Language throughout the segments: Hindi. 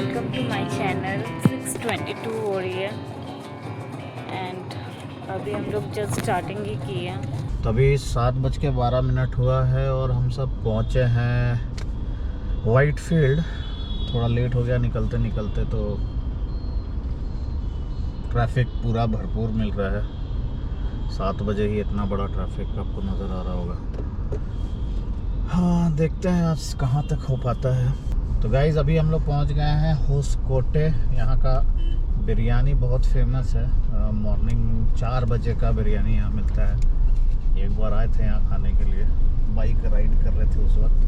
वेलकम टू माय चैनल 622 हो रही है एंड अभी हम लोग जस्ट स्टार्टिंग ही की है। तभी 7:12 हुआ है और हम सब पहुँचे हैं वाइट फील्ड। थोड़ा लेट हो गया निकलते निकलते, तो ट्रैफिक पूरा भरपूर मिल रहा है। 7 बजे ही इतना बड़ा ट्रैफिक आपको नज़र आ रहा होगा। हाँ, देखते हैं आज कहाँ तक हो पाता है। तो गाइज़ अभी हम लोग पहुँच गए हैं होसकोटे। यहाँ का बिरयानी बहुत फेमस है। मॉर्निंग 4 बजे का बिरयानी यहाँ मिलता है। एक बार आए थे यहाँ खाने के लिए, बाइक राइड कर रहे थे उस वक्त।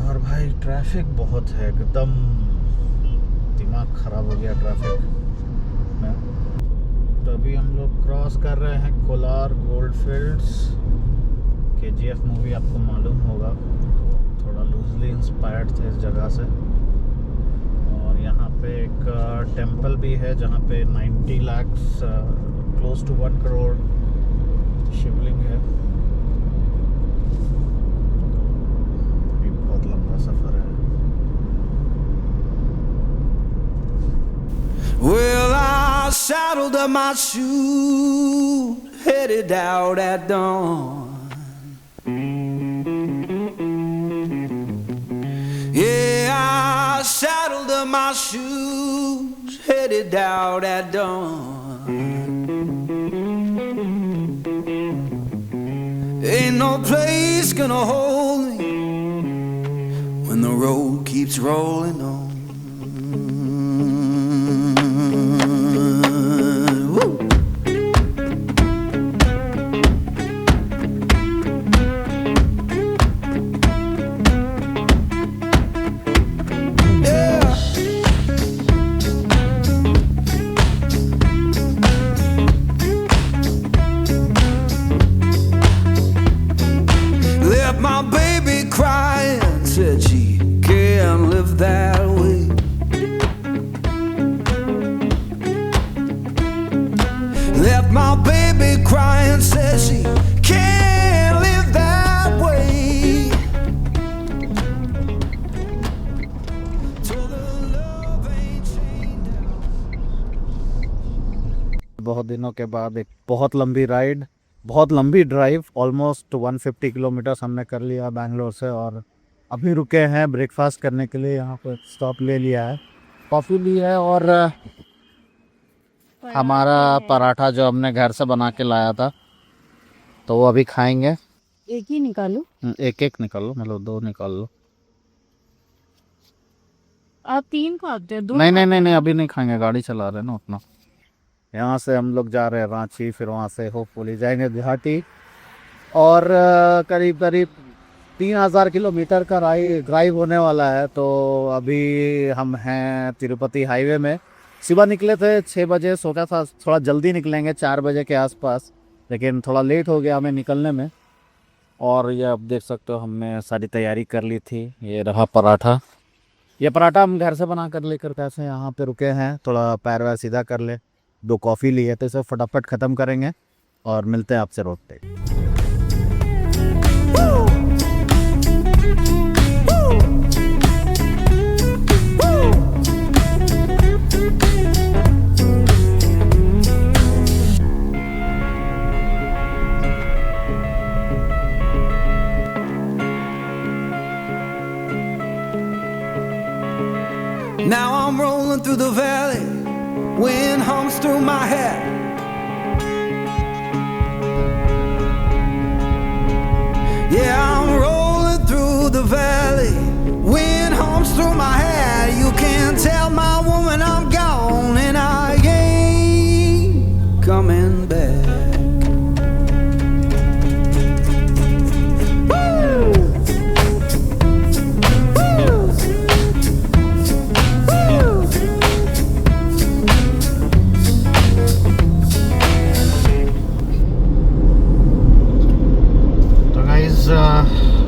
और भाई ट्रैफिक बहुत है, एकदम दिमाग ख़राब हो गया ट्रैफिक में। तो अभी हम लोग क्रॉस कर रहे हैं कोलार गोल्डफील्ड्स। KGF मूवी आपको मालूम होगा, तो थोड़ा लूजली इंस्पायर्ड थे इस जगह से। और यहाँ पे एक टेंपल भी है जहाँ पे 90 लाख क्लोज टू 1 करोड़ शिवलिंग है। ये बहुत लंबा सफ़र है। Well, I saddled up my shoes, headed out at dawn. Yeah, I saddled up my shoes, headed out at dawn. Ain't no place gonna hold me when the road keeps rolling on. My baby crying, said she can't live that way. Left my baby crying, said she can't live that way. Told her love ain't chained down. बहुत दिनों के बाद एक बहुत लंबी राइड, बहुत लंबी ड्राइव, ऑलमोस्ट 150 किलोमीटर्स हमने कर लिया बैंगलोर से। और अभी रुके हैं ब्रेकफास्ट करने के लिए। यहाँ पर स्टॉप ले लिया है, कॉफ़ी ली है और हमारा पराठा जो हमने घर से बना के लाया था, तो वो अभी खाएंगे। एक ही निकालूं? एक एक निकाल लो, मतलब 2 निकाल लो। आप 3 खाते हैं? 2 नहीं, अभी नहीं खाएंगे, गाड़ी चला रहे हैं ना उतना। यहाँ से हम लोग जा रहे हैं रांची, फिर वहाँ से होपफुली जाएंगे गुवाहाटी। और करीब करीब 3000 किलोमीटर का ड्राइव होने वाला है। तो अभी हम हैं तिरुपति हाईवे में। सुबह निकले थे 6 बजे, सोचा था थोड़ा जल्दी निकलेंगे 4 बजे के आसपास, लेकिन थोड़ा लेट हो गया हमें निकलने में। और ये आप देख सकते हो हमने सारी तैयारी कर ली थी। ये रहा पराठा। ये पराठा हम घर से बना कर लेकर कैसे यहाँ पे रुके हैं, थोड़ा पैर वैर सीधा कर ले। 2 कॉफ़ी ली है, तो इसे फटाफट ख़त्म करेंगे और मिलते हैं आपसे रोड पे। Now I'm rolling through the valley, wind hums through my hair. Yeah, I'm rolling through the valley, wind hums through my hair. You can tell my woman I'm gone and I ain't coming back.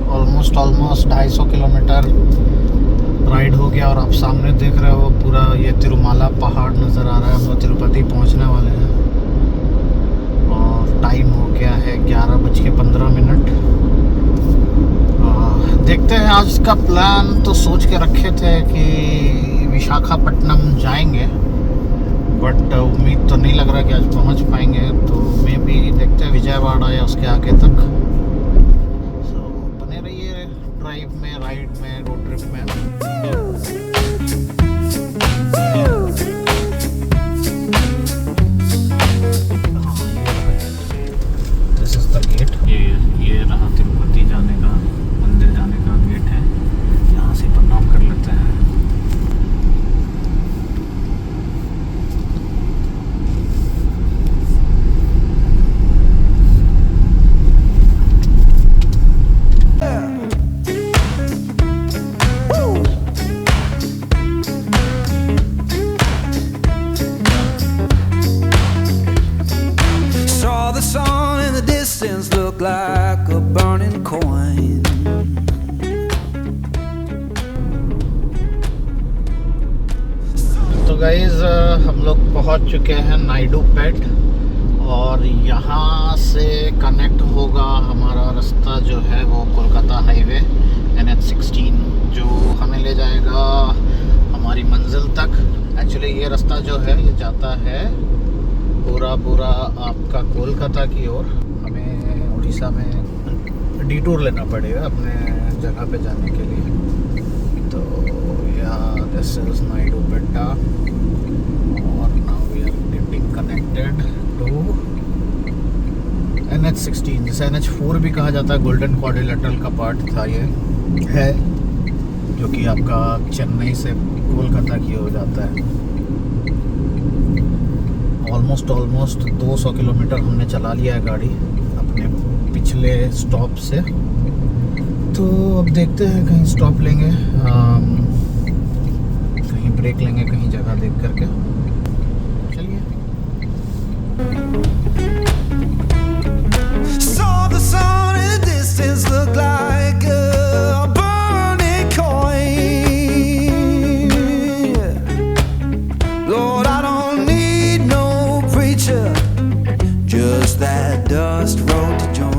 Almost 250 kilometre ride हो गया। और आप सामने देख रहे हो पूरा ये तिरुमाला पहाड़ नज़र आ रहा है। हम लोग तिरुपति पहुंचने वाले हैं और टाइम हो गया है 11:15। देखते हैं आज का प्लान तो सोच के रखे थे कि विशाखापट्टनम जाएंगे, बट उम्मीद तो नहीं लग रहा कि आज पहुंच पाएंगे। तो मे भी देखते हैं विजयवाड़ा या उसके आगे तक। सो बने रहिए ड्राइव में, राइड में, रोड ट्रिप में। This is the gate. ये रहा तिरुपति जाने का, मंदिर जाने का गेट है। यहाँ से प्रणाम कर लेते हैं। Saw the sun in the distance look like a burning coin. तो गाइज हम लोग पहुंच चुके हैं नायडू पेट, और यहाँ से कनेक्ट होगा हमारा रास्ता जो है वो कोलकाता हाईवे NH16, जो हमें ले जाएगा हमारी मंजिल तक। एक्चुअली ये रास्ता जो है ये जाता है पूरा आपका कोलकाता की ओर। हमें उड़ीसा में डिटूर लेना पड़ेगा अपने जगह पे जाने के लिए। तो दिस इज नायडू पेट्टा, और now we are getting connected to NH16, जिसे NH4 भी कहा जाता है। गोल्डन क्वाड्रिलेटरल का पार्ट था ये है, जो कि आपका चेन्नई से कोलकाता की ओर जाता है। ऑलमोस्ट 200 किलोमीटर हमने चला लिया है गाड़ी अपने पिछले स्टॉप से। तो अब देखते हैं, कहीं स्टॉप लेंगे, कहीं ब्रेक लेंगे, कहीं जगह देख करके। चलिए। Saw the sun in the distance look like a burning coin. Lord, I don't need no preacher, just that dust road to join.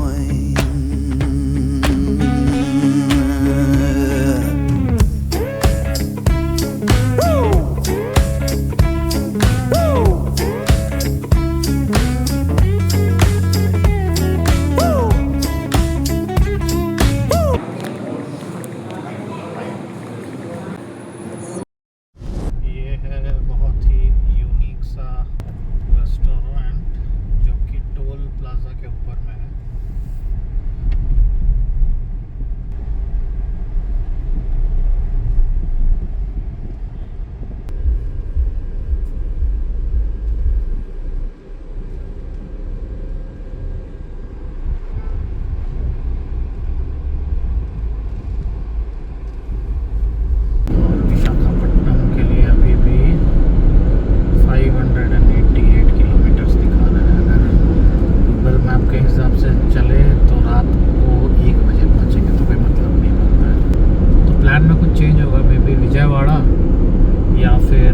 ये है बहुत ही यूनिक सा रेस्टोरेंट जो कि टोल प्लाजा के ऊपर में है। विशाखापट्टनम के लिए अभी भी 588 किलोमीटर्स दिखा रहा है। अगर गूगल मैप के हिसाब से चले तो रात को 1 बजे पहुंचेंगे, तो कोई मतलब नहीं बनता है। तो प्लान में कुछ चेंज होगा, मे बी विजयवाड़ा या फिर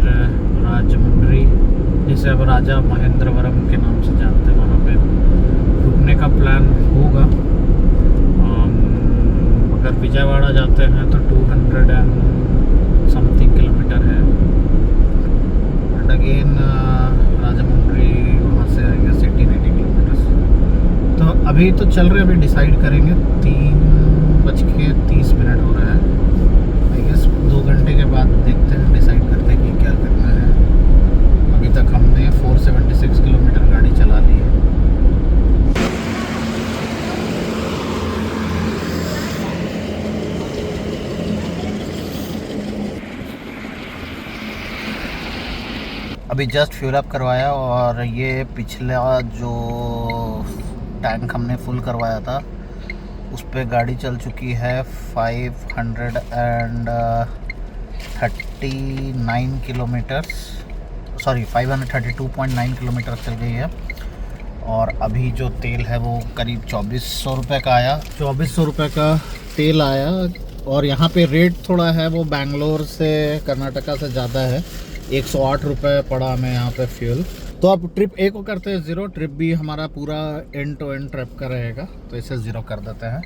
राजमुंड्री, जिसे अब राजा महेंद्रवरम के नाम से जानते हैं, वहाँ पे रुकने का प्लान होगा। अगर विजयवाड़ा जाते हैं तो 200 एंड समथिंग किलोमीटर है, एंड अगेन राजमुंड्री वहाँ से आएगा 80 किलोमीटर। तो अभी तो चल रहे, अभी डिसाइड करेंगे। 3:30 हो रहा है। आई गेस 2 घंटे के बाद देखते हैं, डिसाइड करते हैं कि क्या करना है। अभी तक हमने 476 किलोमीटर गाड़ी चला ली है। अभी जस्ट फ्यूल अप करवाया, और ये पिछला जो टैंक हमने फुल करवाया था उस पर गाड़ी चल चुकी है 539 किलोमीटर्स, सॉरी 532.9 किलोमीटर चल गई है। और अभी जो तेल है वो करीब 2400 रुपये का आया, 2400 रुपये का तेल आया। और यहाँ पे रेट थोड़ा है वो बेंगलोर से कर्नाटका से ज़्यादा है, 108 रुपये पड़ा हमें यहाँ पे फ्यूल। तो अब ट्रिप ए को करते हैं 0, ट्रिप बी हमारा पूरा एंड टू एंड ट्रिप का रहेगा, तो इसे 0 कर देते हैं।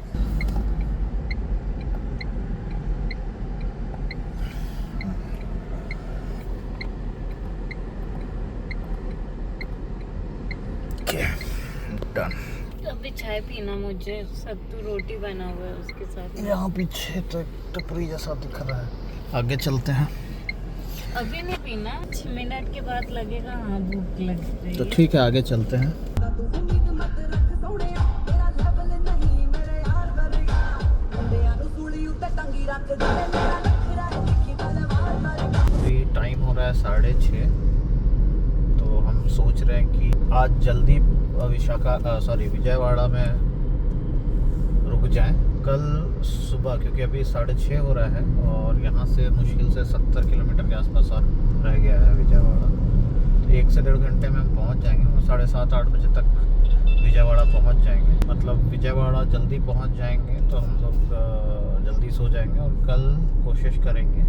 भी चाय पीना, मुझे सत्तू रोटी बना हुआ है उसके साथ। यहाँ पीछे तो टपरी जैसा दिख रहा है, आगे चलते हैं। अभी नहीं पीना, 6 मिनट के बाद लगेगा हाँ भूख लग रही तो है। ठीक है, आगे चलते हैं। अभी टाइम हो रहा है 6:30, तो हम सोच रहे हैं कि आज जल्दी विजयवाड़ा में रुक जाएं कल सुबह, क्योंकि अभी 6:30 हो रहा है और यहाँ से मुश्किल से 70 किलोमीटर के आसपास और रह गया है विजयवाड़ा। तो 1 से 1.5 घंटे में हम पहुँच जाएंगे और 7:30-8 बजे तक विजयवाड़ा पहुँच जाएंगे। मतलब विजयवाड़ा जल्दी पहुँच जाएंगे तो हम लोग जल्दी सो जाएंगे और कल कोशिश करेंगे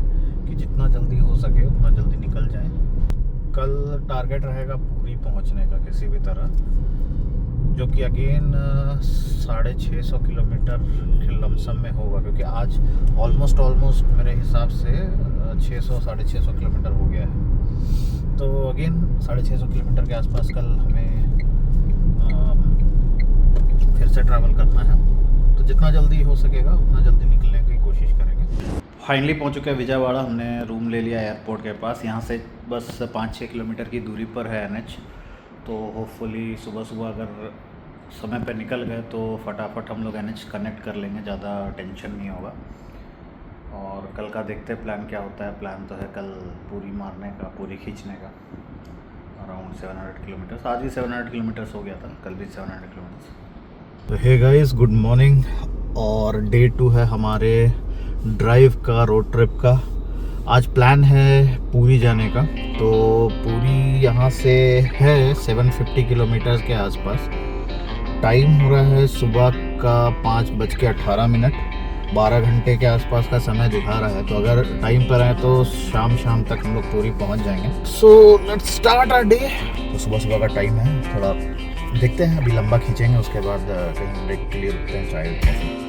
कि जितना जल्दी हो सके उतना जल्दी निकल जाएं। कल टारगेट रहेगा पूरी पहुंचने का किसी भी तरह, जो कि अगेन 650 किलोमीटर के लमसम में होगा, क्योंकि आज ऑलमोस्ट मेरे हिसाब से 600-650 किलोमीटर हो गया है। तो अगेन 650 किलोमीटर के आसपास कल हमें फिर से ट्रैवल करना है। तो जितना जल्दी हो सकेगा उतना जल्दी निकलने की कोशिश करेंगे। फाइनली पहुंच चुके हैं विजयवाड़ा। हमने रूम ले लिया एयरपोर्ट के पास। यहाँ से बस 5-6 किलोमीटर की दूरी पर है NH। तो होपफुली सुबह अगर समय पे निकल गए तो फटाफट हम लोग NH कनेक्ट कर लेंगे, ज़्यादा टेंशन नहीं होगा। और कल का देखते हैं प्लान क्या होता है। प्लान तो है कल पूरी मारने का, पूरी खींचने का, अराउंड 700 किलोमीटर्स। आज भी 700 किलोमीटर्स हो गया था, कल भी 700 किलोमीटर्स। तो हे गाइस, गुड मॉर्निंग। और डे 2 है हमारे ड्राइव का, रोड ट्रिप का। आज प्लान है पुरी जाने का। तो पुरी यहाँ से है 750 किलोमीटर के आसपास। टाइम हो रहा है सुबह का 5:18। 12 घंटे के आसपास का समय दिखा रहा है। तो अगर टाइम पर आए तो शाम तक हम लोग पूरी पहुँच जाएंगे। So let's start our day. तो सुबह का टाइम है, थोड़ा देखते हैं, अभी लंबा खींचेंगे, उसके बाद कहीं ब्रेक के लिए रुकते हैं, चाय कॉफी।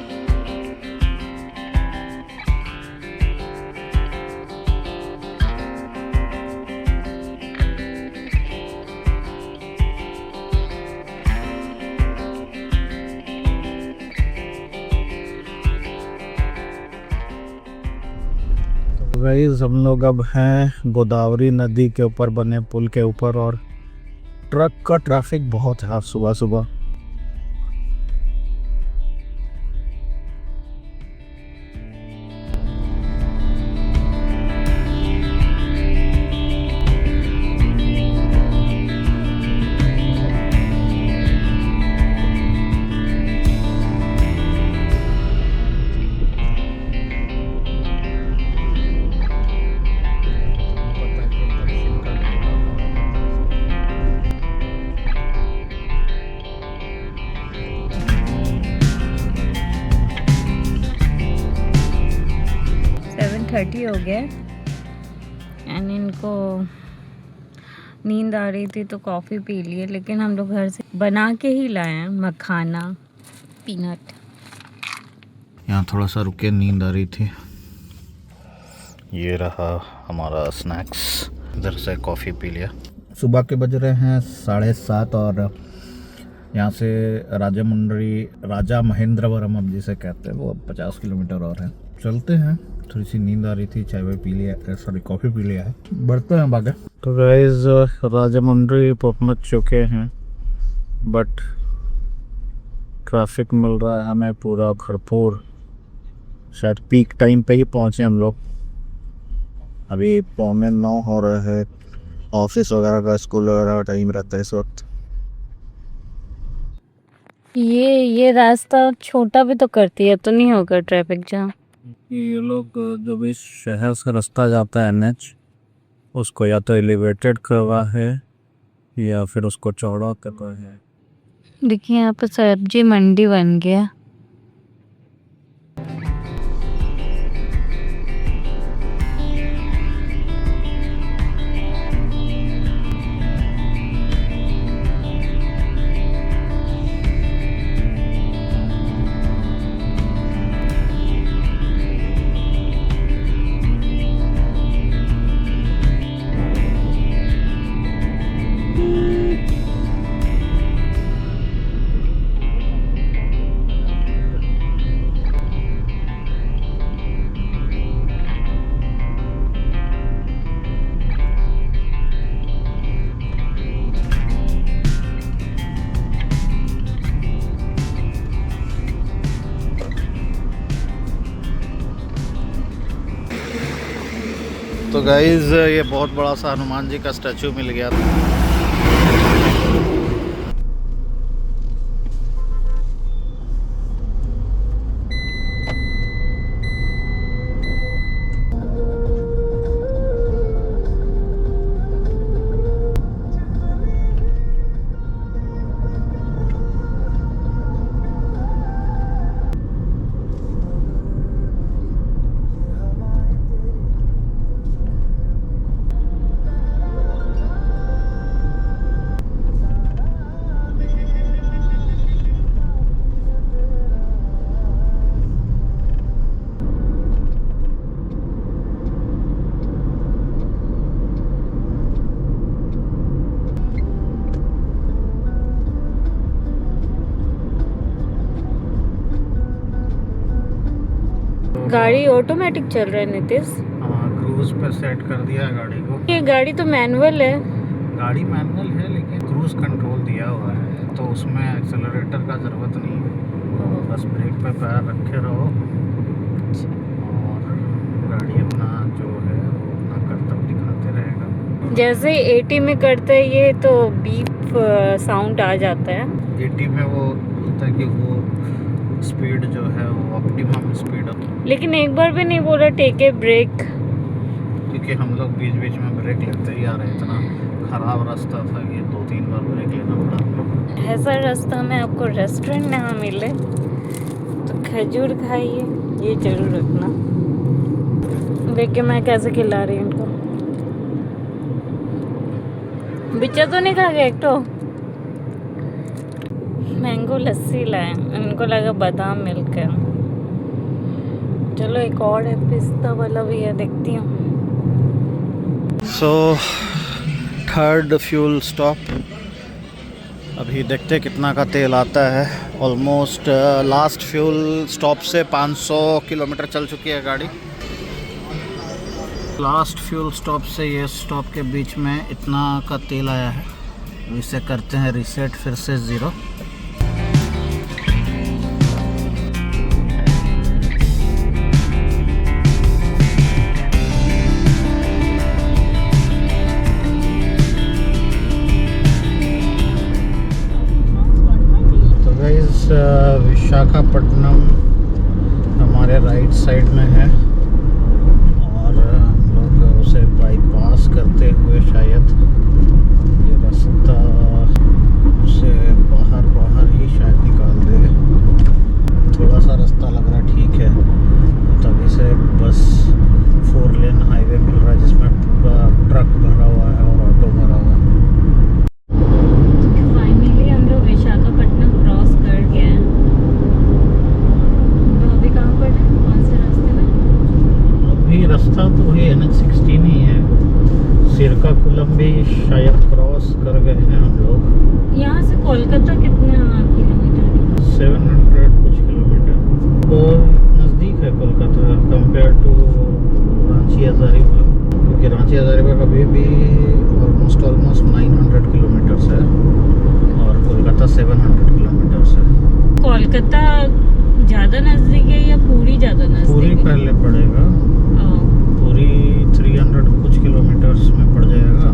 गाइस, हम लोग अब हैं गोदावरी नदी के ऊपर बने पुल के ऊपर और ट्रक का ट्रैफिक बहुत है सुबह। हो गया एंड इनको नींद आ रही थी तो कॉफ़ी पी लिए, लेकिन हम लोग घर से बना के ही लाए हैं मखाना पीनट। यहाँ थोड़ा सा रुके, नींद आ रही थी। ये रहा हमारा स्नैक्स, इधर से कॉफ़ी पी लिया। सुबह के बज रहे हैं 7:30 और यहाँ से राजा महेंद्रवरम अब जिसे कहते हैं वो 50 किलोमीटर और है। चलते हैं, थोड़ी सी नींद आ रही थी, चाय वाय पी लिया, कॉफ़ी पी लिया है, बढ़ते हैं बागे। तो गाइस, राजमुंड्री पहुंच चुके हैं, बट ट्रैफिक मिल रहा है हमें पूरा भरपूर। शायद पीक टाइम पे ही पहुंचे हम लोग। अभी 9:15 हो रहे हैं। ऑफिस वगैरह का, स्कूल वगैरह का टाइम रहता है इस वक्त। ये रास्ता छोटा भी तो करती है, तो नहीं होगा ट्रैफिक जाम। ये लोग जो भी शहर से रास्ता जाता है NH, उसको या तो एलिवेटेड करवा है या फिर उसको चौड़ा करवा है। देखिए यहाँ पर सब्जी मंडी बन गया। तो गाइज ये बहुत बड़ा सा हनुमान जी का स्टैचू मिल गया था। गाड़ी ऑटोमेटिक चल रहा है नीतीश। हाँ, क्रूज पे सेट कर दिया है गाड़ी को। ये गाड़ी तो मैनुअल है। गाड़ी मैनुअल है लेकिन क्रूज कंट्रोल दिया हुआ है, तो उसमें एक्सेलरेटर का ज़रूरत नहीं है, बस ब्रेक पे पैर रखे रहो और गाड़ी अपना जो है वो अपना करतब दिखाते रहेगा। जैसे 80 में करते हैं ये तो बीप साउंड आ जाता है। 80 में वो बोलता है कि वो स्पीड जो है वो ऑप्टिमम स्पीड है, लेकिन एक बार भी नहीं बोला टेक ए ब्रेक। क्योंकि हम लोग बीच बीच में ब्रेक लेते ही आ रहे हैं। इतना ख़राब रास्ता था कि 2-3 बार ब्रेक लेना पड़ा। ऐसा रास्ता में आपको रेस्टोरेंट ना मिले तो खजूर खाइए, ये जरूर रखना। देखिए मैं कैसे खिला रही हूँ इनको। बिच्चा तो नहीं खा गया एक तो। मैंगो लस्सी लाए, इनको लगा बादाम मिल्क है। चलो एक और है पिस्ता वाला भी है, देखती हूँ। सो थर्ड फ्यूल स्टॉप, अभी देखते कितना का तेल आता है। ऑलमोस्ट लास्ट फ्यूल स्टॉप से 500 किलोमीटर चल चुकी है गाड़ी। लास्ट फ्यूल स्टॉप से ये स्टॉप के बीच में इतना का तेल आया है। इसे करते हैं रीसेट फिर से 0। विशाखापट्टनम हमारे राइट साइड में है और हम लोग उसे बाईपास करते हुए शायद ये रास्ता उसे बाहर ही शायद निकाल दे। थोड़ा सा रास्ता लग रहा ठीक है, तभी से बस 4 लेन हाईवे मिल रहा है जिसमें पूरा ट्रक भरा हुआ है और ऑटो भरा हुआ है। फाइनली हम लोग विशाखापट्टनम क्रॉस कर गए हैं। तो अभी कहाँ पर है, कौन से रास्ते में? अभी रास्ता तो वही NH16 ही है। श्रीकाकुलम भी शायद क्रॉस कर गए हैं हम लोग। यहाँ से कोलकाता कितना किलोमीटर? 700 कुछ किलोमीटर, तो नज़दीक है कोलकाता कंपेयर टू रांची हज़ारीबाग, क्योंकि रांची हज़ारीबाग अभी भी ऑलमोस्ट 900 किलोमीटर्स है और कोलकाता 700 किलोमीटर्स है। कोलकाता ज़्यादा नज़दीक है या पूरी ज़्यादा नज़दीक? पूरी पहले पड़ेगा, पूरी 300 कुछ किलोमीटर्स में पड़ जाएगा,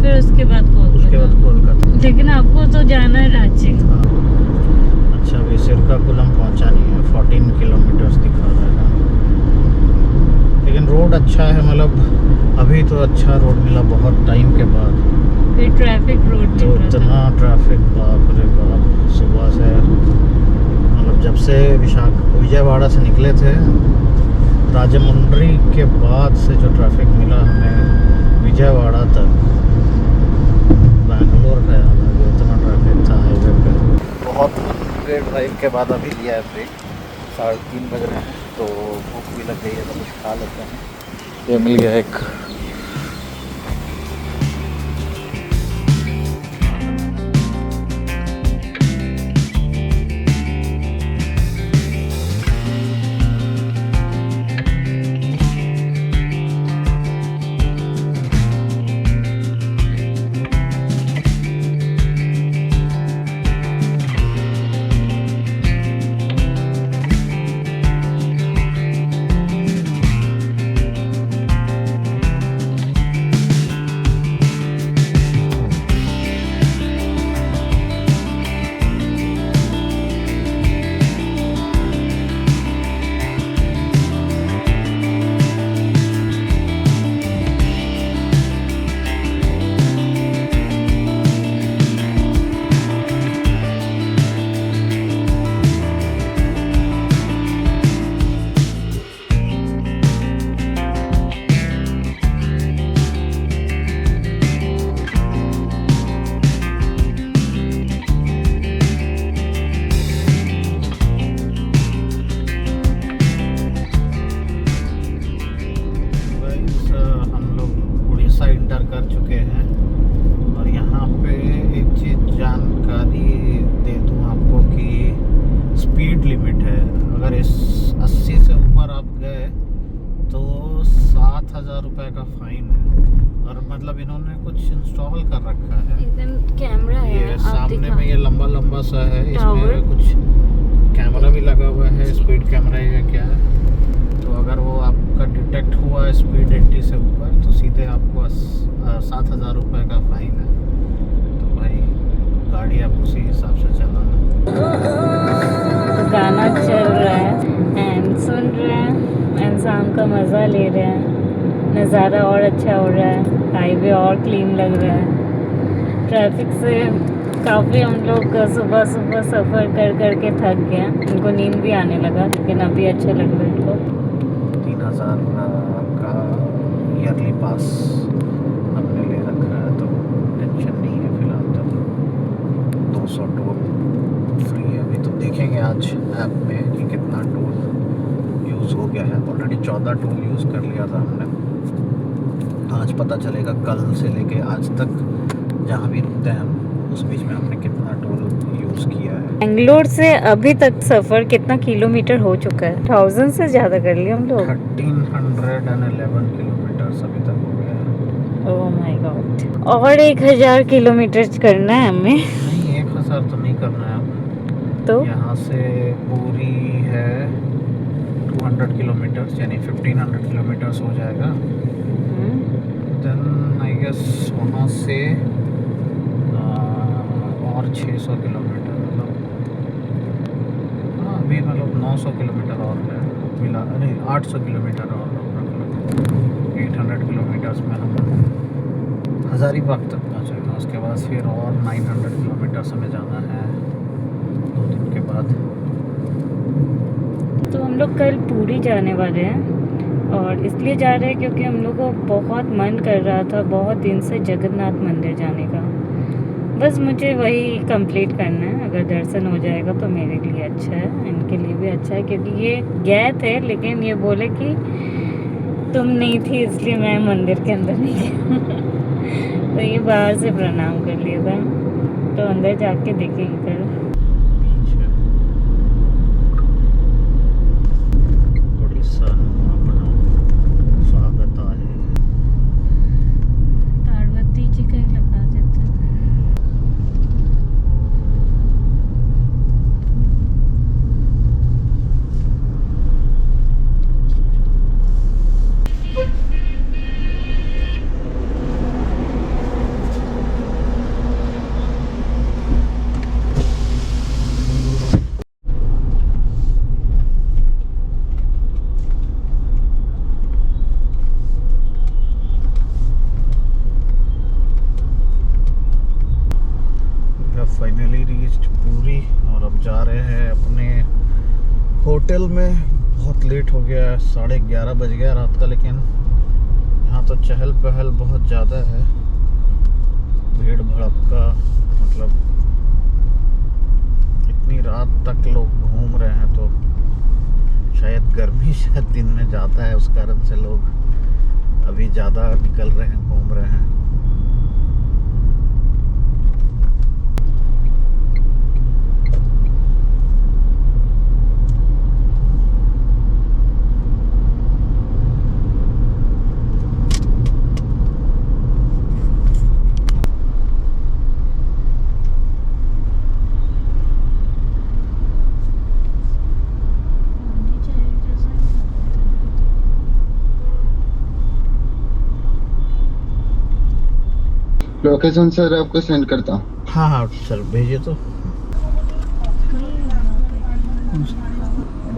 फिर उसके बाद कोलकाता। लेकिन आपको तो जाना है रांची। हाँ, अच्छा अभी श्रीकाकुलम पहुंचा नहीं है, 14 किलोमीटर्स दिखा रहा है। लेकिन रोड अच्छा है, मतलब अभी तो अच्छा रोड मिला बहुत टाइम के बाद। फिर ट्रैफिक रोड तो इतना ट्रैफिक, बाप रे बाप। सुबह से मतलब जब से विजयवाड़ा से निकले थे, राजमुंड्री के बाद से जो ट्रैफिक मिला हमें विजयवाड़ा तक, बैंगलोर का याद आ गया, इतना ट्रैफिक था हाईवे पे। बहुत लंबे ड्राइव के बाद अभी लिया है ब्रेक। 3:30 बज रहे हैं, तो भूख भी लग गई है, तो कुछ खा लेते हैं। ये मिल गया एक एंटर कर चुके हैं। और यहाँ पे एक चीज़ जानकारी दे दूँ आपको कि स्पीड लिमिट है, अगर इस 80 से ऊपर आप गए तो 7,000 रुपये का फाइन है। और मतलब इन्होंने कुछ इंस्टॉल कर रखा है, कैमरा है, ये आप सामने दिखाओ। में ये लंबा लंबा सा है, टावर। इसमें कुछ कैमरा भी लगा हुआ है, स्पीड कैमरा या क्या है। तो अगर वो आपका डिटेक्ट हुआ स्पीड 80 से ऊपर तो सीधे आपको 7,000 रुपये का फाइन है। तो भाई गाड़ी आप उसी हिसाब से चलाना। गाना चल रहा है एंड सुन रहे हैं, इंसान का मज़ा ले रहे हैं, नज़ारा और अच्छा हो रहा है, हाईवे और क्लीन लग रहा है। ट्रैफिक से काफ़ी हम लोग सुबह सुबह सफ़र कर कर के थक गए, उनको नींद भी आने लगा, लेकिन अभी अच्छा लग रहा है इनको। 3,000 का ईयरली पास हमने ले रखा है, तो टेंशन नहीं है फिलहाल। तो 200 टोल फ्री है। अभी तो देखेंगे आज ऐप में कि कितना टोल यूज़ हो गया है। ऑलरेडी 14 टोल यूज़ कर लिया था हमने, तो आज पता चलेगा कल से लेके आज तक जहाँ भी रुकते हैं हम उस बीच में हमने कितना टोल यूज़ किया है। बेंगलोर से अभी तक सफ़र कितना किलोमीटर हो चुका है? 1000 से ज़्यादा कर लिया हम लोग। 1311 किलोमीटर अभी तक हो गया है। ओह माय गॉड, और 1000 किलोमीटर करना है हमें। नहीं, 1000 तो नहीं करना है अब। तो यहाँ से पूरी है 200 किलोमीटर्स, यानी 1500 किलोमीटर्स हो जाएगा। देन आई गेस वहाँ से और 600 किलोमीटर, मतलब हाँ अभी मतलब 900 किलोमीटर और है मिला, नहीं 800 किलोमीटर और 800 किलोमीटर्स में हम हज़ारीबाग तक पहुँचेगा। उसके बाद फिर और 900 किलोमीटर्स हमें जाना है 2 दिन के बाद। तो हम लोग कल पूरी जाने वाले हैं, और इसलिए जा रहे हैं क्योंकि हम लोग को बहुत मन कर रहा था बहुत दिन से जगन्नाथ मंदिर जाने का। बस मुझे वही कंप्लीट करना है, अगर दर्शन हो जाएगा तो मेरे लिए अच्छा है, इनके लिए भी अच्छा है, क्योंकि ये गए थे लेकिन ये बोले कि तुम नहीं थी इसलिए मैं मंदिर के अंदर नहीं गया। तो ये बाहर से प्रणाम कर लिया था, तो अंदर जाके देखेंगे कल। पार्वती जी का ही लगा देते हैं। फाइनली रीच्ड पूरी, और अब जा रहे हैं अपने होटल में। बहुत लेट हो गया है, 11:30 बज गया रात का, लेकिन यहाँ तो चहल पहल बहुत ज़्यादा है, भीड़ भड़का, मतलब इतनी रात तक लोग घूम रहे हैं। तो शायद गर्मी शायद दिन में ज़्यादा है, उस कारण से लोग अभी ज़्यादा निकल रहे हैं, घूम रहे हैं। लोकेशन सर आपको सेंड करता हूँ। हाँ हाँ सर भेजिए तो।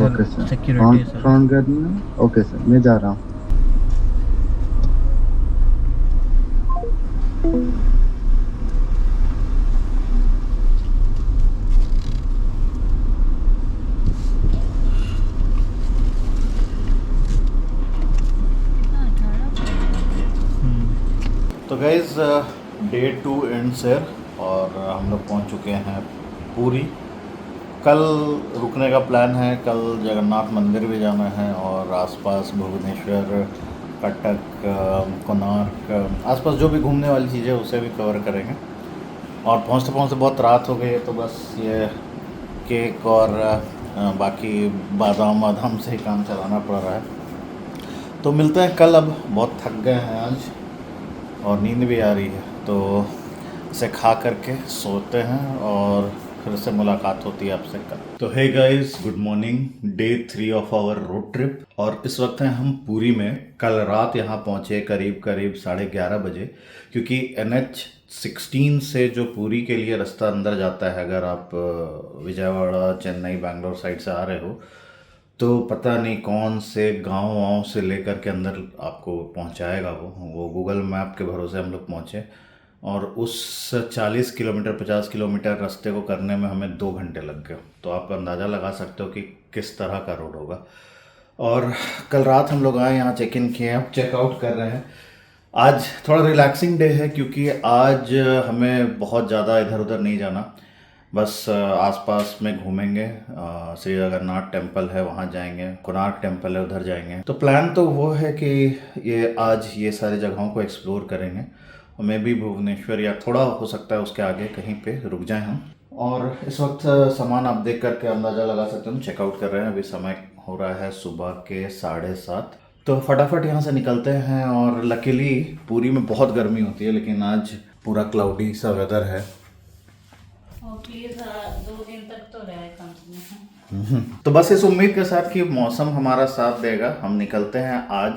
Okay sir, security sir. Phone करना। ओके सर, मैं जा रहा हूँ। तो गाइज़ डे 2 एंड्स है और हम लोग पहुंच चुके हैं पूरी। कल रुकने का प्लान है, कल जगन्नाथ मंदिर भी जाना है और आसपास भुवनेश्वर कटक, कोणार्क, आसपास जो भी घूमने वाली चीज़ें उसे भी कवर करेंगे। और पहुँचते पहुँचते बहुत रात हो गई है, तो बस ये केक और बाकी बादाम वादाम से ही काम चलाना पड़ रहा है। तो मिलते हैं कल। अब बहुत थक गए हैं आज और नींद भी आ रही है, तो इसे खा करके सोते हैं और फिर से मुलाकात होती है आपसे कल। तो hey guys, good morning. Day 3 of our road trip और इस वक्त हैं हम पुरी में। कल रात यहाँ पहुँचे करीब 11:30 बजे, क्योंकि NH16 से जो पुरी के लिए रास्ता अंदर जाता है, अगर आप विजयवाड़ा, चेन्नई, बैंगलोर साइड से आ रहे हो, तो पता नहीं कौन से गाँव से लेकर के अंदर आपको पहुँचाएगा वो गूगल मैप के भरोसे हम लोग पहुँचे। और उस 40 किलोमीटर 50 किलोमीटर रास्ते को करने में हमें 2 घंटे लग गए। तो आप अंदाज़ा लगा सकते हो कि किस तरह का रोड होगा। और कल रात हम लोग आए यहाँ, चेक इन किए, अब चेकआउट कर रहे हैं। आज थोड़ा रिलैक्सिंग डे है, क्योंकि आज हमें बहुत ज़्यादा इधर उधर नहीं जाना, बस आसपास में घूमेंगे। श्री जगन्नाथ टेम्पल है, वहाँ जाएंगे, कोणार्क टेम्पल है, उधर जाएंगे। तो प्लान तो वो है कि ये आज ये सारी जगहों को एक्सप्लोर करेंगे। मैं भी भुवनेश्वर या थोड़ा हो सकता है उसके आगे कहीं पे रुक जाएं हम। और इस वक्त सामान आप देख करके अंदाज़ा लगा सकते हैं, हम चेकआउट कर रहे हैं। अभी समय हो रहा है सुबह के 7:30। तो फटाफट यहाँ से निकलते हैं। और लकीली पुरी में बहुत गर्मी होती है, लेकिन आज पूरा क्लाउडी सा वेदर है। और प्लीज 2 दिन तक तो रहे कम से कम। तो बस इस उम्मीद के साथ कि मौसम हमारा साथ देगा, हम निकलते हैं आज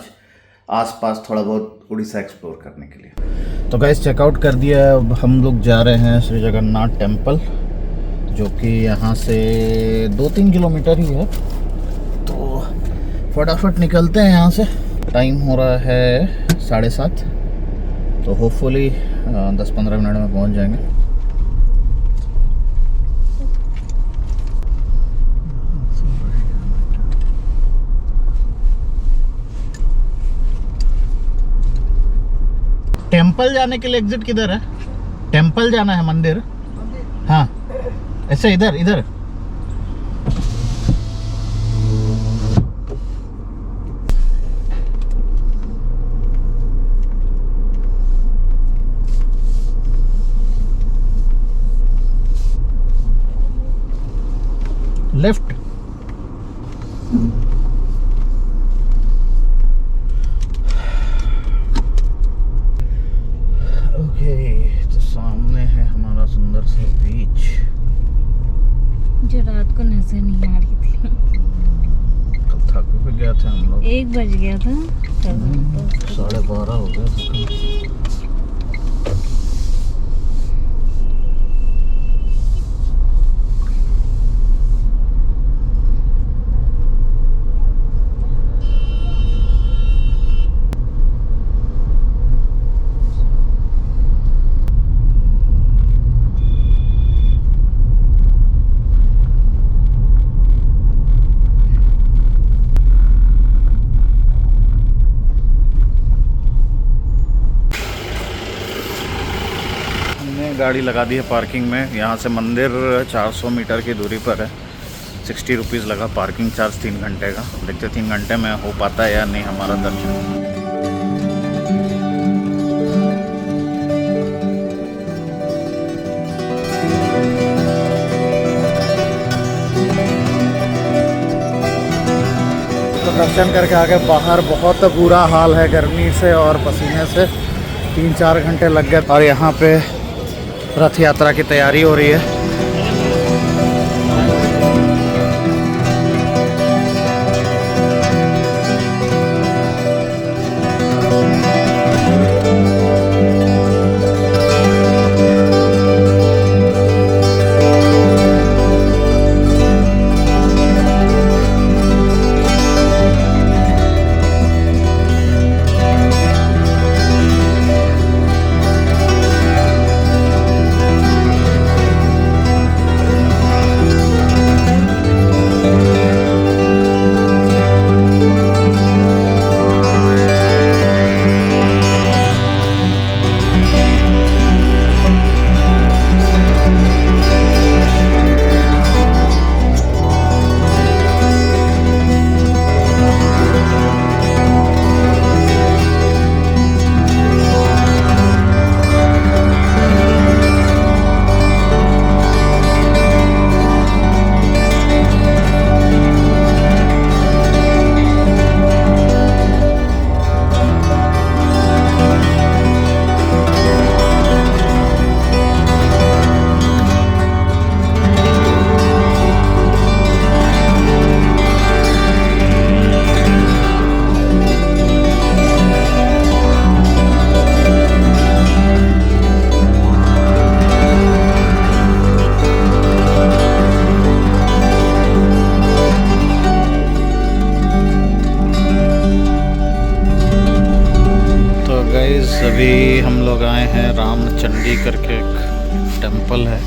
आसपास थोड़ा बहुत उड़ीसा एक्सप्लोर करने के लिए। तो गाइस, चेकआउट कर दिया है। अब हम लोग जा रहे हैं श्री जगन्नाथ टेम्पल, जो कि यहाँ से 2-3 किलोमीटर ही है। तो फटाफट निकलते हैं यहाँ से। टाइम हो रहा है 7:30, तो होपफुली 10-15 मिनट में पहुँच जाएंगे। टेम्पल जाने के लिए एग्जिट किधर है? टेम्पल जाना है, मंदिर। हाँ, ऐसे इधर इधर। लेफ्ट। तो सामने है हमारा सुंदर सा बीच, जो रात को नजर नहीं आ रही थी। कल थक भी गया था हम लोग। 1 बज गया था, 12:30 हो गया था। गाड़ी लगा दी है पार्किंग में। यहाँ से मंदिर 400 मीटर की दूरी पर है। 60 रुपीज़ लगा पार्किंग चार्ज 3 घंटे का। देखते 3 घंटे में हो पाता है या नहीं हमारा दर्शन। तो दर्शन करके आगे बाहर बहुत बुरा हाल है गर्मी से और पसीने से। 3-4 घंटे लग गए। और यहाँ पे रथ यात्रा की तैयारी हो रही है। गाइस अभी हम लोग आए हैं रामचंडी करके एक टेंपल है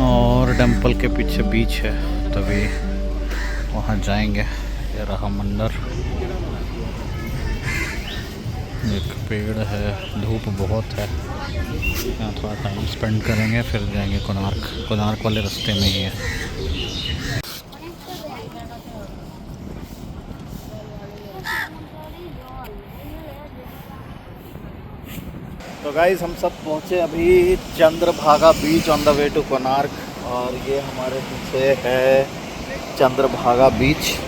और टेंपल के पीछे बीच है, तभी वहाँ जाएंगे। ये रहा मंदिर, एक पेड़ है, धूप बहुत है, यहाँ थोड़ा टाइम स्पेंड करेंगे फिर जाएंगे कोणार्क वाले रास्ते में ही है। तो गाइस हम सब पहुँचे अभी Chandrabhaga beach on the way to Konark, और ये हमारे पीछे है चंद्रभागा बीच।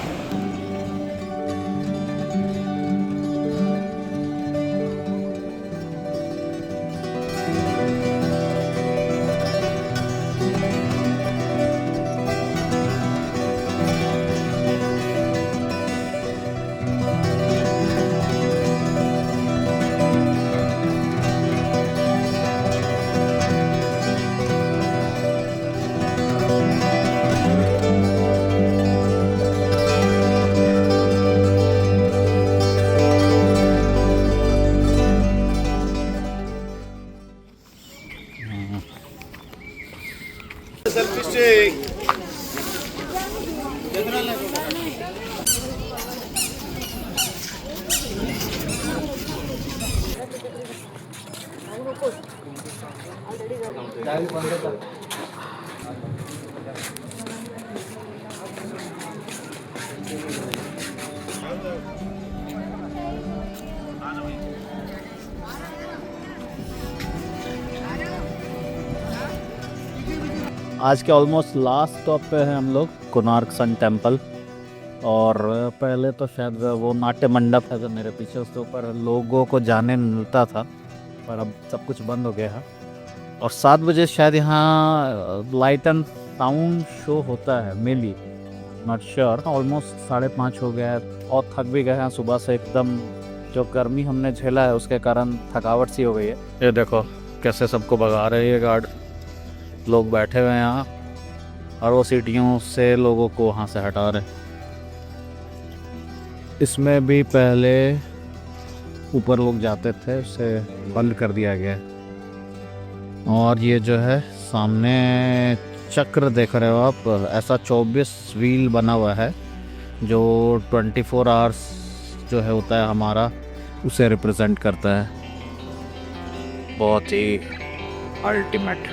आज के ऑलमोस्ट लास्ट स्टॉप पे है हम लोग, कोणार्क सन टेम्पल। और पहले तो शायद वो नाट्य मंडप है जो मेरे पीछे, उसके ऊपर लोगों को जाने मिलता था, पर अब सब कुछ बंद हो गया है। और 7 बजे शायद यहाँ लाइट एंड साउंड शो होता है, मेनली नॉट श्योर। ऑलमोस्ट 5:30 हो गया है और थक भी गए हैं सुबह से एकदम। जो गर्मी हमने झेला है उसके कारण थकावट सी हो गई है। ये देखो कैसे सबको भगा रही है गार्ड, लोग बैठे हुए हैं यहाँ और वो सीटियों से लोगों को वहाँ से हटा रहे। इसमें भी पहले ऊपर लोग जाते थे, उसे बंद कर दिया गया। और ये जो है सामने चक्र देख रहे हो आप, ऐसा 24 व्हील बना हुआ है जो 24 आवर्स जो है होता है हमारा, उसे रिप्रेजेंट करता है। बहुत ही अल्टीमेट।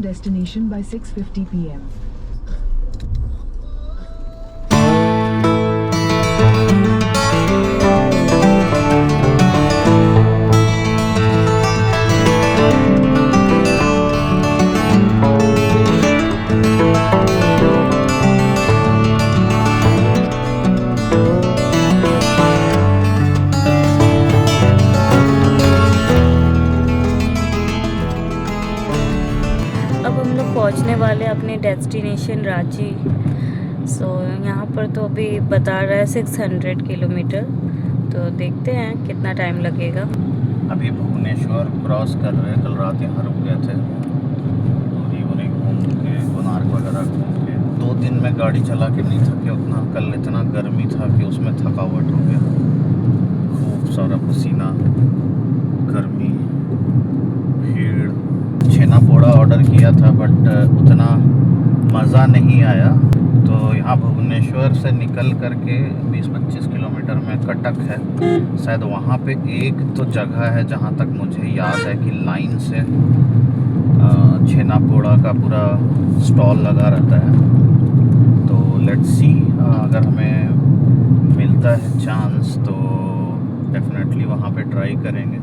Destination by 6:50 p.m. पहुंचने वाले अपने डेस्टिनेशन रांची। सो यहाँ पर तो अभी बता रहा है 600 किलोमीटर, तो देखते हैं कितना टाइम लगेगा। अभी भुवनेश्वर क्रॉस कर रहे हैं, कल रात यहाँ रुक गए थे, उन्हीं घूम के कोणार्क वगैरह घूम के 2 दिन में गाड़ी चला के नहीं थके उतना। कल इतना गर्मी था कि उसमें थकावट हो गया, खूब सारा मेरा पसीना, गर्मी, भीड़। छेना पोड़ा ऑर्डर किया था बट उतना मज़ा नहीं आया। तो यहाँ भुवनेश्वर से निकल करके 20-25 किलोमीटर में कटक है। शायद वहाँ पे एक तो जगह है जहाँ तक मुझे याद है कि लाइन से छेना पोड़ा का पूरा स्टॉल लगा रहता है। तो लेट्स सी, अगर हमें मिलता है चांस तो डेफिनेटली वहाँ पे ट्राई करेंगे।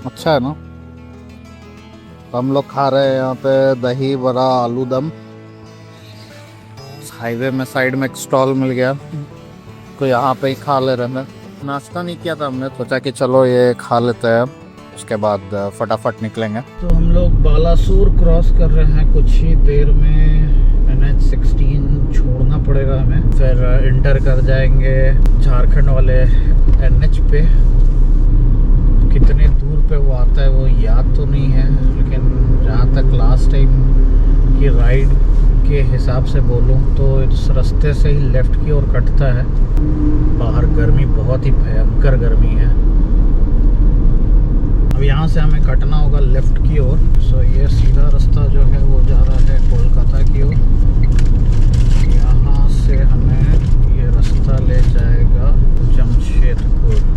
अच्छा है ना। तो हम लोग खा रहे हैं यहाँ पे दही बड़ा आलू दम। हाईवे में साइड में एक स्टॉल मिल गया तो यहाँ पे ही खा ले रहे हैं। नाश्ता नहीं किया था हमने, सोचा कि चलो ये खा लेते हैं, उसके बाद फटाफट निकलेंगे। तो हम लोग बालासूर क्रॉस कर रहे हैं कुछ ही देर में। NH16 छोड़ना पड़ेगा हमें, फिर इंटर कर जाएंगे झारखंड वाले NH पे। कितने दूर पे वो आता है वो याद तो नहीं है, लेकिन जहाँ तक लास्ट टाइम की राइड के हिसाब से बोलूँ तो इस रास्ते से ही लेफ़्ट की ओर कटता है। बाहर गर्मी बहुत ही भयंकर गर्मी है। अब यहाँ से हमें कटना होगा लेफ़्ट की ओर। सो ये सीधा रास्ता जो है वो जा रहा है कोलकाता की ओर। यहाँ से हमें ये रास्ता ले जाएगा जमशेदपुर।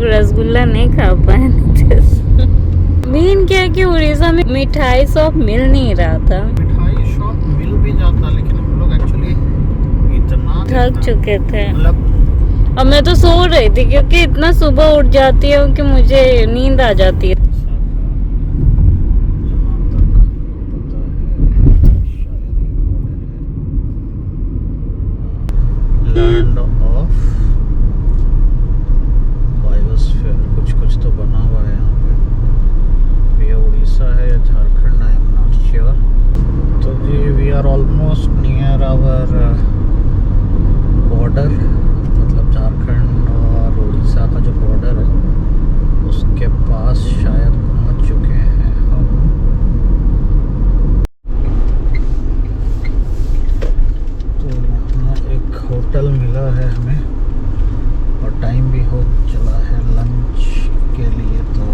रसगुल्ला नहीं खा पाए। मेन क्या है कि उड़ीसा में मिठाई शॉप मिल नहीं रहा था। मिठाई शॉप मिल भी जाता, लेकिन हम लोग एक्चुअली इतना थक चुके थे और मैं तो सो रही थी क्योंकि इतना सुबह उठ जाती हूँ कि मुझे नींद आ जाती है। लैंड ऑफ बायोस्फीयर कुछ तो बना हुआ है यहाँ पे। ये उड़ीसा है या Jharkhand, I am not sure. तो जी we are almost near our border, मतलब झारखंड और उड़ीसा का जो बॉर्डर है उसके पास शायद पहुँच चुके हैं हम। तो यहाँ एक होटल मिला है हमें और टाइम भी हो चला है लंच के लिए, तो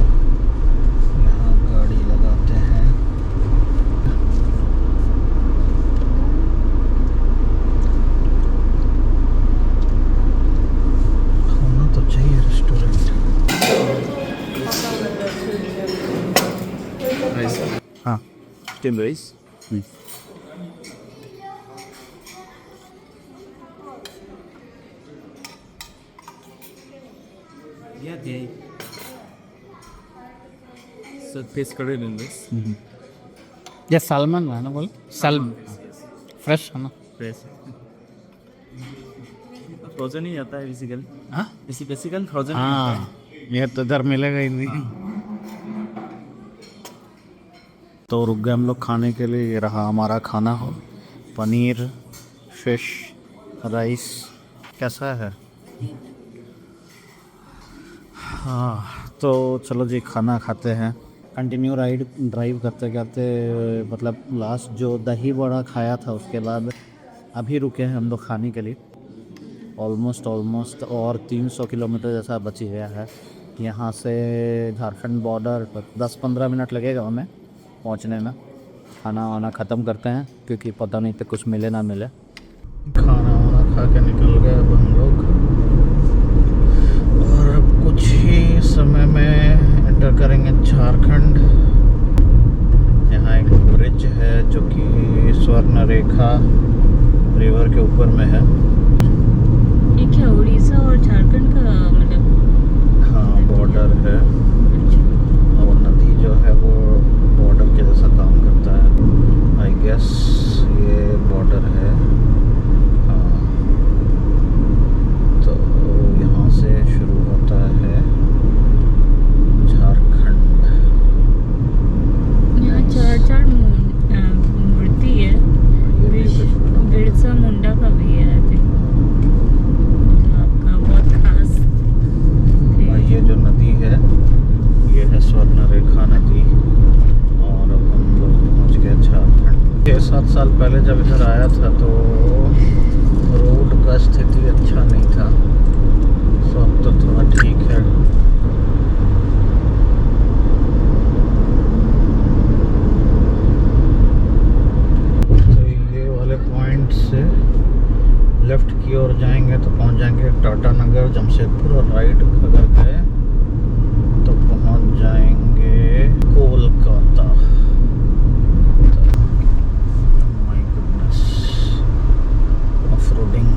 यहाँ गाड़ी लगाते हैं। होना तो चाहिए रेस्टोरेंट। हाँ Chicken rice. Yeah, they. So fish curry in this. ये सलमन है ना, बोल सलम फ्रेश है ना। Fresh. फ्रोजन ही आता है बेसिकली। हाँ बेसिकली फ्रोजन। हाँ, ये तो इधर मिलेगा ही नहीं। तो रुक गए हम लोग खाने के लिए। ये रहा हमारा खाना, पनीर, फिश, राइस। कैसा है? हाँ, तो चलो जी खाना खाते हैं। कंटिन्यू ड्राइव करते करते मतलब लास्ट जो दही बड़ा खाया था उसके बाद अभी रुके हैं हम लोग खाने के लिए। ऑलमोस्ट और 300 किलोमीटर जैसा बची गया है यहाँ से झारखंड बॉर्डर पर। 10-15 मिनट लगेगा हमें पहुँचने में। खाना वाना ख़त्म करते हैं क्योंकि पता नहीं तो कुछ मिले ना मिले। खाना वाना खा के निकल गए अब हम लोग और अब कुछ ही समय में एंटर करेंगे झारखंड। यहाँ एक ब्रिज है जो कि स्वर्ण रेखा रिवर के ऊपर में है। ये क्या उड़ीसा और झारखंड का मतलब? हाँ बॉर्डर है अच्छा। और नदी जो है वो बॉर्डर के जैसा काम करता है। आई गेस ये बॉर्डर है। हाँ तो यहाँ से शुरू होता है झारखंड। यहाँ चार मूर्ति है। बिरसा मुंडा का भी है आई थिंक, आपका बहुत खास। और ये जो नदी है ये है स्वर्ण रेखा नदी। और अब हम लोग पहुँच गए झारखंड। 6-7 साल पहले जब इधर आया था तो रोड का स्थिति अच्छा नहीं था। सो अब तो थोड़ा ठीक है। तो ये वाले पॉइंट से लेफ्ट की ओर जाएंगे तो पहुंच जाएंगे टाटा नगर जमशेदपुर, और राइट अगर गए तो पहुंच जाएंगे Kolkata. My goodness, off roading.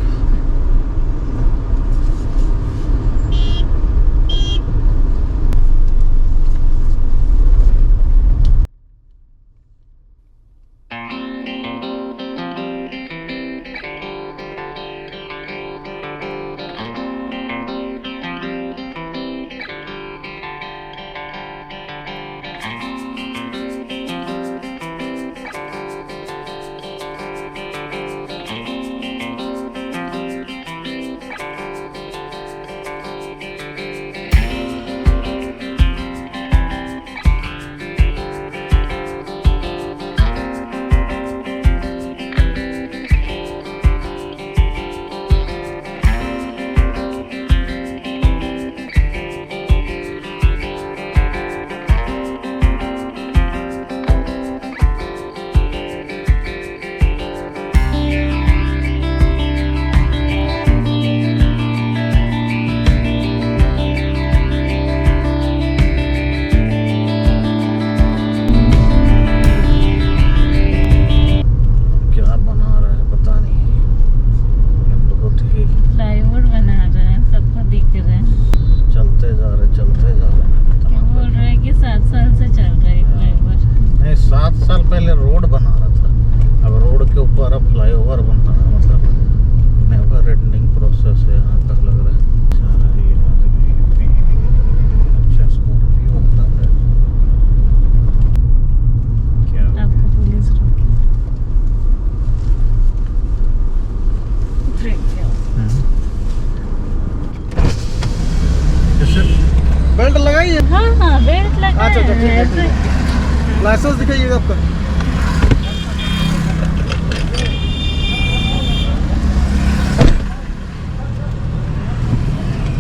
Belt लगाइए। हाँ बेल्ट लगा अच्छा, ठीक है, ठीक है। लाइसेंस दिखाइएगा आपका।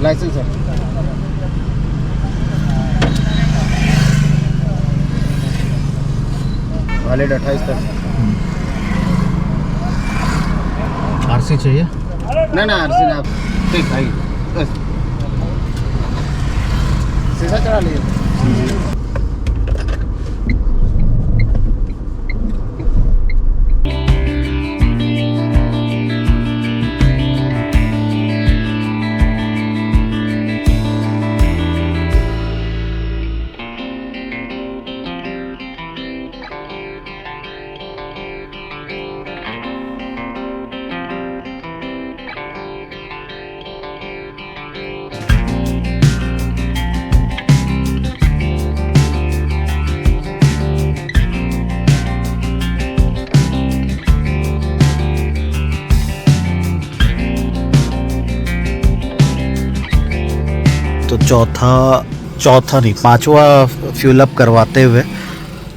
लाइसेंस है। वैलिड 28 तक। आरसी चाहिए? नहीं ना आरसी ना, आप ठीक भाई बस सीधा चढ़ा लीजिए। तो चौथा चौथा नहीं 5वां फ्यूल अप करवाते हुए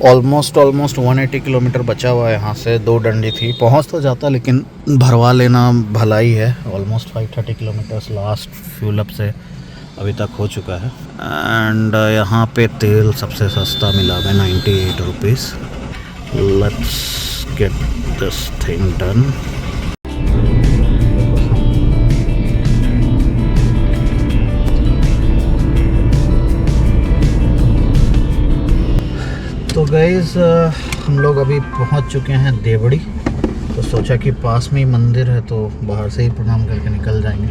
ऑलमोस्ट 180 किलोमीटर बचा हुआ है। यहाँ से 2 डंडी थी, पहुँच तो जाता लेकिन भरवा लेना भलाई है। Almost 530 kilometres last fuel up से अभी तक हो चुका है। एंड यहाँ पे तेल सबसे सस्ता मिला है 98 rupees. Let's get this thing done. तो गाइस हम लोग अभी पहुंच चुके हैं देवड़ी। तो सोचा कि पास में ही मंदिर है तो बाहर से ही प्रणाम करके निकल जाएंगे।